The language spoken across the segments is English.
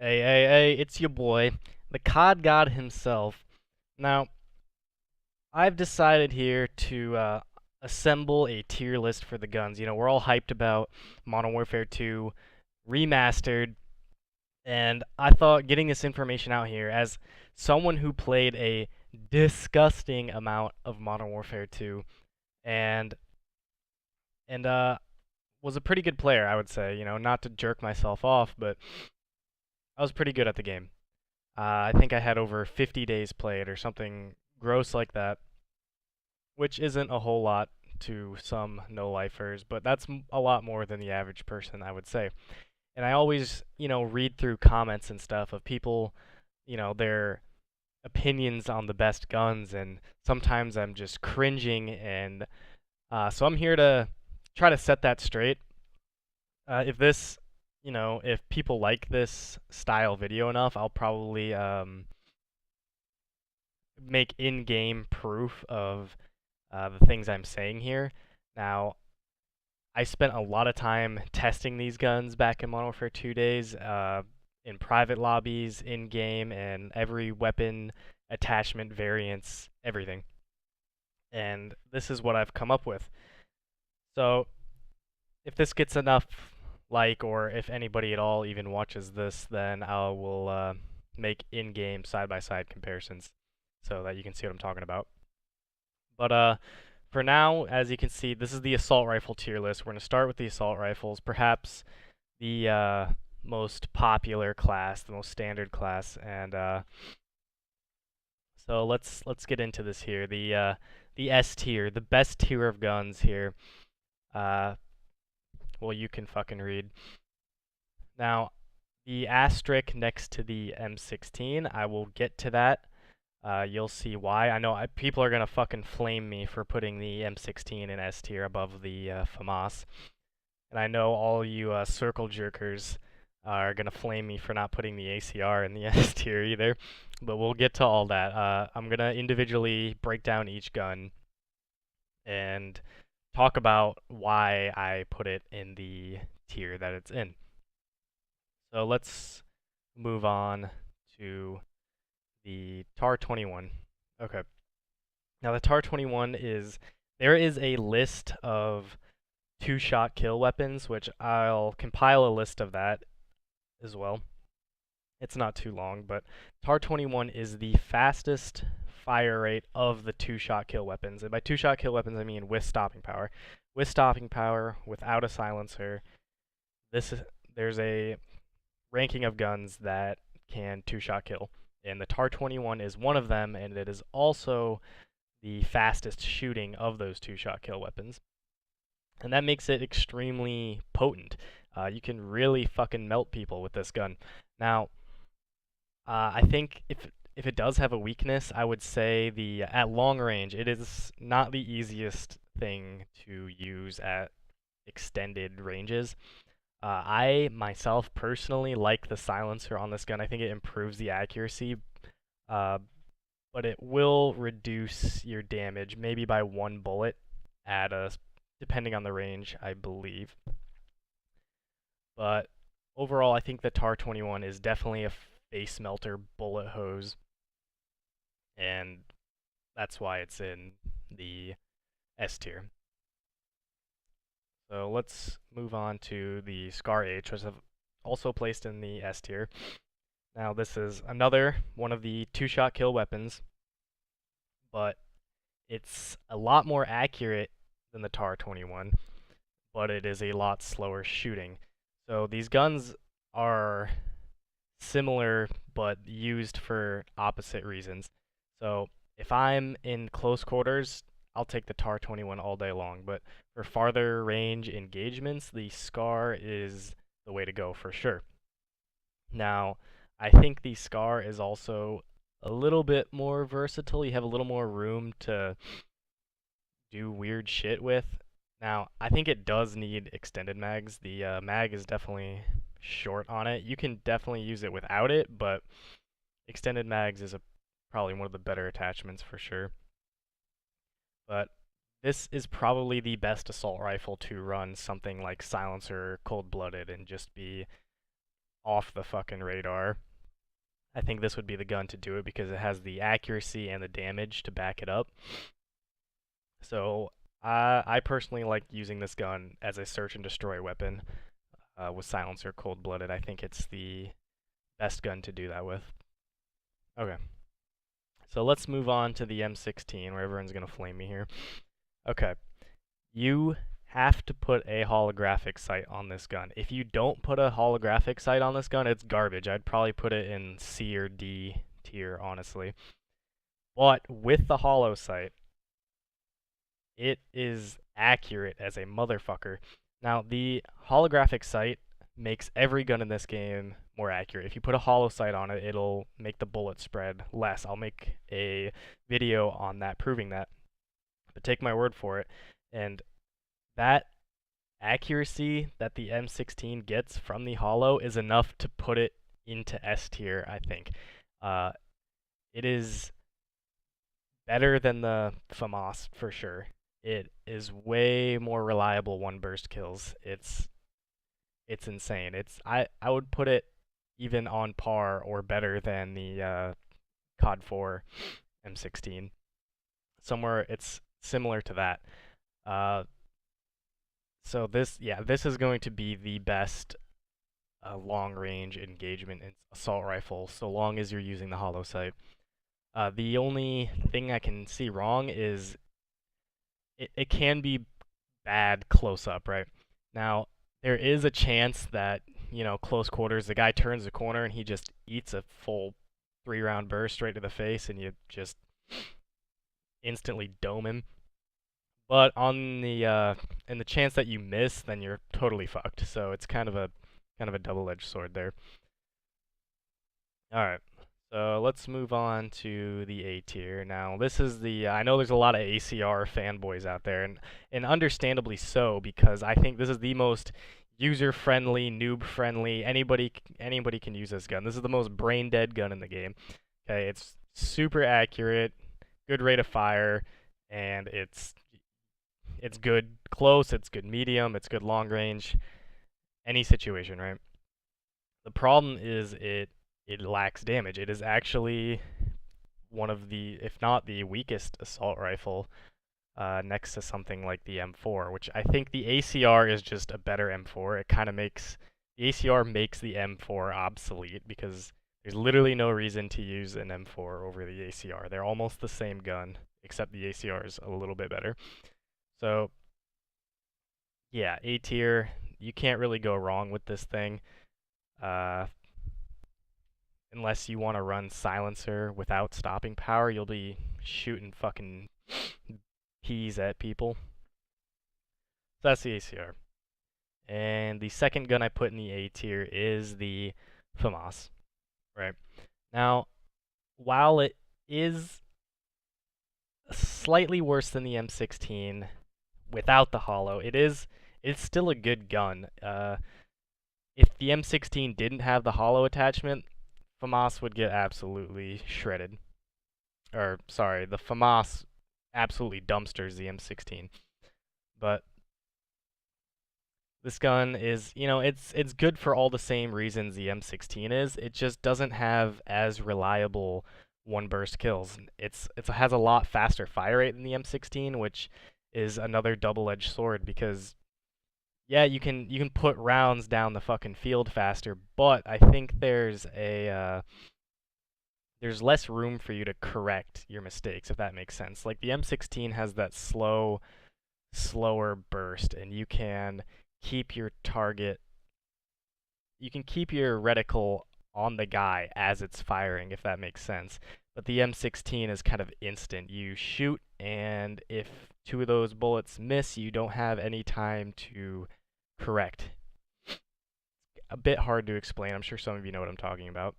Hey, it's your boy, the COD God himself. Now, I've decided here to assemble a tier list for the guns. You know, we're all hyped about Modern Warfare 2 Remastered, and I thought getting this information out here as someone who played a disgusting amount of Modern Warfare 2 and and was a pretty good player, I would say. You know, not to jerk myself off, but I was pretty good at the game. I think I had over 50 days played or something gross like that, which isn't a whole lot to some no-lifers, but that's a lot more than the average person, I would say. And I always, read through comments and stuff of people, their opinions on the best guns, and sometimes I'm just cringing, and so I'm here to try to set that straight. If this, if people like this style video enough, I'll probably make in-game proof of the things I'm saying here. Now, I spent a lot of time testing these guns back in Modern Warfare 2 days, in private lobbies, in-game, and every weapon, attachment, variants, everything. And this is what I've come up with. So, if this gets enough like, or if anybody at all even watches this, then I will make in-game side-by-side comparisons so that you can see what I'm talking about. But for now, as you can see, this is the assault rifle tier list. We're going to start with the assault rifles, perhaps the most popular class, the most standard class, and so let's get into this here. The S tier, the best tier of guns here. Uh, well, you can fucking read. Now, the asterisk next to the M16, I will get to that. You'll see why. I know people are gonna fucking flame me for putting the M16 in S tier above the Famas, and I know all you circle jerkers are gonna flame me for not putting the ACR in the S tier either. But we'll get to all that. I'm gonna individually break down each gun and talk about why I put it in the tier that it's in. So let's move on to the TAR 21. Okay. Now the TAR 21 there is a list of two-shot kill weapons, which I'll compile a list of that as well. It's not too long, but TAR 21 is the fastest fire rate of the two-shot kill weapons. And by two-shot kill weapons, I mean with stopping power. With stopping power, without a silencer, there's a ranking of guns that can two-shot kill. And the TAR 21 is one of them, and it is also the fastest shooting of those two-shot kill weapons. And that makes it extremely potent. You can really fucking melt people with this gun. Now, I think if it does have a weakness, I would say at long range, it is not the easiest thing to use at extended ranges. I myself personally like the silencer on this gun. I think it improves the accuracy, uh, but it will reduce your damage maybe by one bullet depending on the range, I believe. But overall, I think the TAR 21 is definitely a face melter bullet hose, and that's why it's in the S tier. So let's move on to the Scar H, which I've also placed in the S tier. Now this is another one of the two-shot kill weapons, but it's a lot more accurate than the TAR 21, but it is a lot slower shooting. So these guns are similar, but used for opposite reasons. So if I'm in close quarters, I'll take the TAR 21 all day long, but for farther range engagements, the Scar is the way to go for sure. Now, I think the Scar is also a little bit more versatile. You have a little more room to do weird shit with. Now, I think it does need extended mags. The mag is definitely short on it. You can definitely use it without it, but extended mags is probably one of the better attachments for sure. But this is probably the best assault rifle to run something like silencer, cold-blooded, and just be off the fucking radar. I think this would be the gun to do it because it has the accuracy and the damage to back it up. So I personally like using this gun as a search and destroy weapon with silencer cold-blooded. I think it's the best gun to do that with. Okay. So let's move on to the M16 where everyone's going to flame me here. Okay. You have to put a holographic sight on this gun. If you don't put a holographic sight on this gun, it's garbage. I'd probably put it in C or D tier, honestly. But with the holo sight, it is accurate as a motherfucker. Now, the holographic sight makes every gun in this game more accurate. If you put a holo sight on it, it'll make the bullet spread less. I'll make a video on that proving that. But take my word for it. And that accuracy that the M16 gets from the holo is enough to put it into S tier, I think. It is better than the Famas for sure. It is way more reliable one burst kills. It's insane. I would put it even on par or better than the COD 4 M16. Somewhere it's similar to that. So this is going to be the best long-range engagement in assault rifle, so long as you're using the holo sight. The only thing I can see wrong is it can be bad close-up, right? Now, there is a chance that, close quarters, the guy turns the corner and he just eats a full 3-round burst straight to the face and you just instantly dome him. But on the in the chance that you miss, then you're totally fucked. So it's kind of a double-edged sword there. All right. So let's move on to the A tier. Now, this is the I know there's a lot of ACR fanboys out there, and understandably so, because I think this is the most user-friendly, noob-friendly. Anybody can use this gun. This is the most brain-dead gun in the game. Okay, it's super accurate, good rate of fire, and it's good close, it's good medium, it's good long range, any situation, right? The problem is it lacks damage. It is actually one of the, if not the weakest assault rifle next to something like the M4, which I think the ACR is just a better M4. It kind of makes, the ACR makes the M4 obsolete because there's literally no reason to use an M4 over the ACR. They're almost the same gun, except the ACR is a little bit better. So, yeah, A tier, you can't really go wrong with this thing. Unless you want to run silencer without stopping power, you'll be shooting fucking peas at people. So that's the ACR. And the second gun I put in the A tier is the Famas. Right. Now, while it is slightly worse than the M16 without the holo, it's still a good gun. If the M16 didn't have the holo attachment, Famas would get absolutely shredded. Or, sorry, the Famas absolutely dumpsters the M16. But this gun is, it's good for all the same reasons the M16 is. It just doesn't have as reliable one burst kills. It has a lot faster fire rate than the M16, which is another double-edged sword because yeah, you can put rounds down the fucking field faster, but I think there's less room for you to correct your mistakes, if that makes sense. Like the M16 has that slower burst, and you can keep your target, you can keep your reticle on the guy as it's firing, if that makes sense. But the M16 is kind of instant. You shoot, and if 2 of those bullets miss, you don't have any time to correct. A bit hard to explain. I'm sure some of you know what I'm talking about.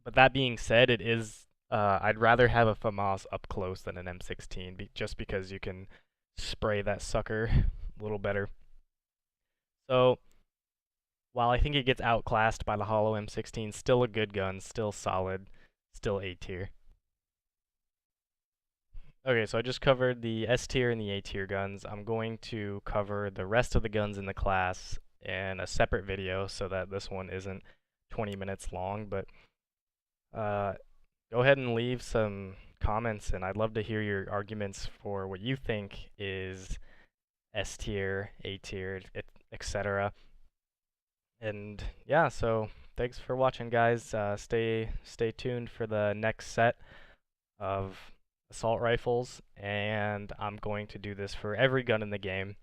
But that being said, it is, I'd rather have a Famas up close than an M16, just because you can spray that sucker a little better. So, while I think it gets outclassed by the holo M16, still a good gun, still solid, still A tier. Okay, so I just covered the S tier and the A tier guns. I'm going to cover the rest of the guns in the class in a separate video so that this one isn't 20 minutes long. But uh, go ahead and leave some comments, and I'd love to hear your arguments for what you think is S tier, A tier, etc. And yeah, so thanks for watching, guys. Stay tuned for the next set of assault rifles, and I'm going to do this for every gun in the game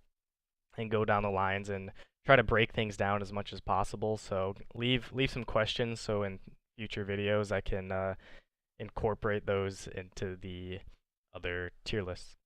and go down the lines and try to break things down as much as possible. So leave some questions so in future videos I can incorporate those into the other tier lists.